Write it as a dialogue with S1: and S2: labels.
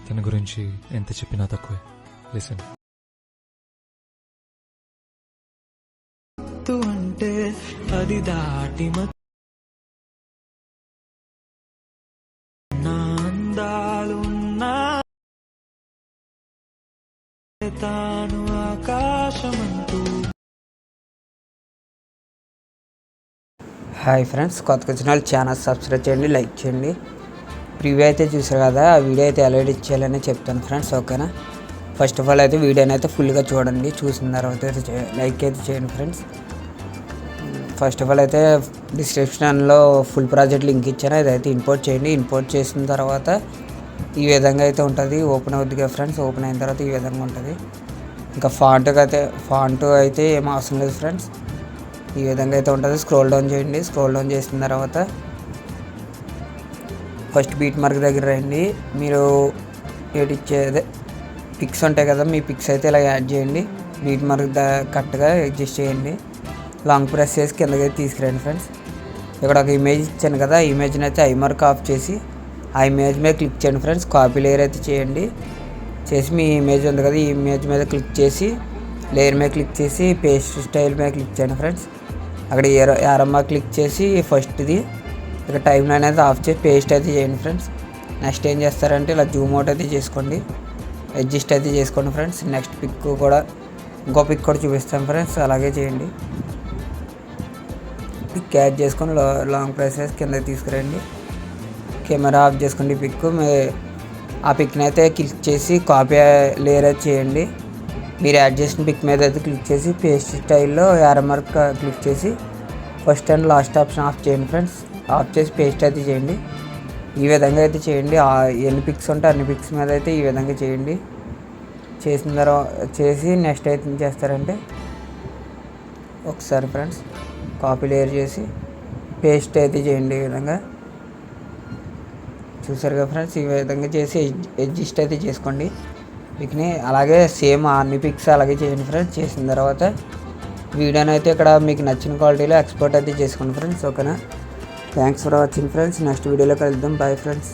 S1: తన గురించి ఎంత చెప్పినా తక్కువే. లిసన్.
S2: అంటే అది దాటి అందాలున్నా తాను ఆకాశమంటూ.
S3: హాయ్ ఫ్రెండ్స్, కొత్తగా వచ్చిన వాళ్ళు ఛానల్ సబ్స్క్రైబ్ చేయండి, లైక్ చేయండి. ప్రివ్యూ అయితే చూసారు కదా, ఆ వీడియో అయితే ఎలా ఎడిట్ చేయాలని చెప్తాను ఫ్రెండ్స్, ఓకేనా. ఫస్ట్ ఆఫ్ ఆల్ అయితే వీడియోని అయితే ఫుల్గా చూడండి, చూసిన తర్వాత అయితే లైక్ అయితే చేయండి ఫ్రెండ్స్. ఫస్ట్ ఆఫ్ ఆల్ అయితే డిస్క్రిప్షన్లో ఫుల్ ప్రాజెక్ట్ లింక్ ఇచ్చాను, అదైతే ఇంపోర్ట్ చేయండి. ఇంపోర్ట్ చేసిన తర్వాత ఈ విధంగా అయితే ఉంటుంది, ఓపెన్ అవుతుంది కదా ఫ్రెండ్స్. ఓపెన్ అయిన తర్వాత ఈ విధంగా ఉంటుంది. ఇంకా ఫాంట్ అయితే ఏం అవసరం లేదు ఫ్రెండ్స్, ఈ విధంగా అయితే ఉంటుంది. స్క్రోల్ డౌన్ చేయండి. స్క్రోల్ డౌన్ చేసిన తర్వాత ఫస్ట్ బీట్ మార్క్ దగ్గర రండి. మీరు ఎడిట్ చేదే పిక్స్ ఉంటాయి కదా, మీ పిక్స్ అయితే ఇలా యాడ్ చేయండి. బీట్ మార్క్ కరెక్ట్గా అడ్జస్ట్ చేయండి. లాంగ్ ప్రెస్ చేసి కిందకి తీసుకురండి ఫ్రెండ్స్. ఇక్కడ ఒక ఇమేజ్ ఇచ్చాను కదా, ఆ ఇమేజ్ని అయితే ఐ మార్క్ ఆఫ్ చేసి ఆ ఇమేజ్ మీద క్లిక్ చేయండి ఫ్రెండ్స్. కాపీ లేయర్ అయితే చేయండి. చేసి మీ ఇమేజ్ ఉంది కదా, ఈ ఇమేజ్ మీద క్లిక్ చేసి లేయర్ మీద క్లిక్ చేసి పేస్ట్ స్టైల్ మీద క్లిక్ చేయండి ఫ్రెండ్స్. అక్కడ యారమ్మ క్లిక్ చేసి ఫస్ట్ది ఇక్కడ టైం లైన్ అయితే ఆఫ్ చేసి పేస్ట్ అయితే చేయండి ఫ్రెండ్స్. నెక్స్ట్ ఏం చేస్తారంటే ఇలా జూమ్ అవుట్ అయితే చేసుకోండి, అడ్జస్ట్ అయితే చేసుకోండి ఫ్రెండ్స్. నెక్స్ట్ పిక్ కూడా ఇంకో పిక్ కూడా చూపిస్తాను ఫ్రెండ్స్, అలాగే చేయండి. పిక్ యాడ్ చేసుకొని లాంగ్ ప్రెస్ చేసి కిందకి తీసుకురండి. కెమెరా ఆఫ్ చేసుకోండి. పిక్ ఆ పిక్ని అయితే క్లిక్ చేసి కాపీ లేయర్ అయితే చేయండి. మీరు యాడ్ చేసిన పిక్ మీద అయితే క్లిక్ చేసి పేస్ట్ స్టైల్లో యారో మార్క్ క్లిక్ చేసి first and last option of చేయండి ఫ్రెండ్స్. ఆఫ్ చేసి పేస్ట్ అయితే చేయండి. ఈ విధంగా అయితే చేయండి. ఎన్ని పిక్స్ ఉంటే అన్ని పిక్స్ మీద అయితే ఈ విధంగా చేయండి. చేసిన తర్వాత చేసి నెక్స్ట్ అయితే ఏం చేస్తారంటే ఒకసారి ఫ్రెండ్స్ కాపీ లేయర్ చేసి పేస్ట్ అయితే చేయండి. ఈ విధంగా చూసారు కదా ఫ్రెండ్స్, ఈ విధంగా చేసి అడ్జస్ట్ అయితే చేసుకోండి పిక్ని. అలాగే సేమ్ అన్ని పిక్స్ అలాగే చేయండి ఫ్రెండ్స్. చేసిన తర్వాత వీడియోని అయితే ఇక్కడ మీకు నచ్చిన క్వాలిటీలో ఎక్స్పోర్ట్ అయితే చేసుకోండి ఫ్రెండ్స్, ఓకేనా. Thanks for watching friends. Next వీడియోలో కలుద్దాం. Bye friends.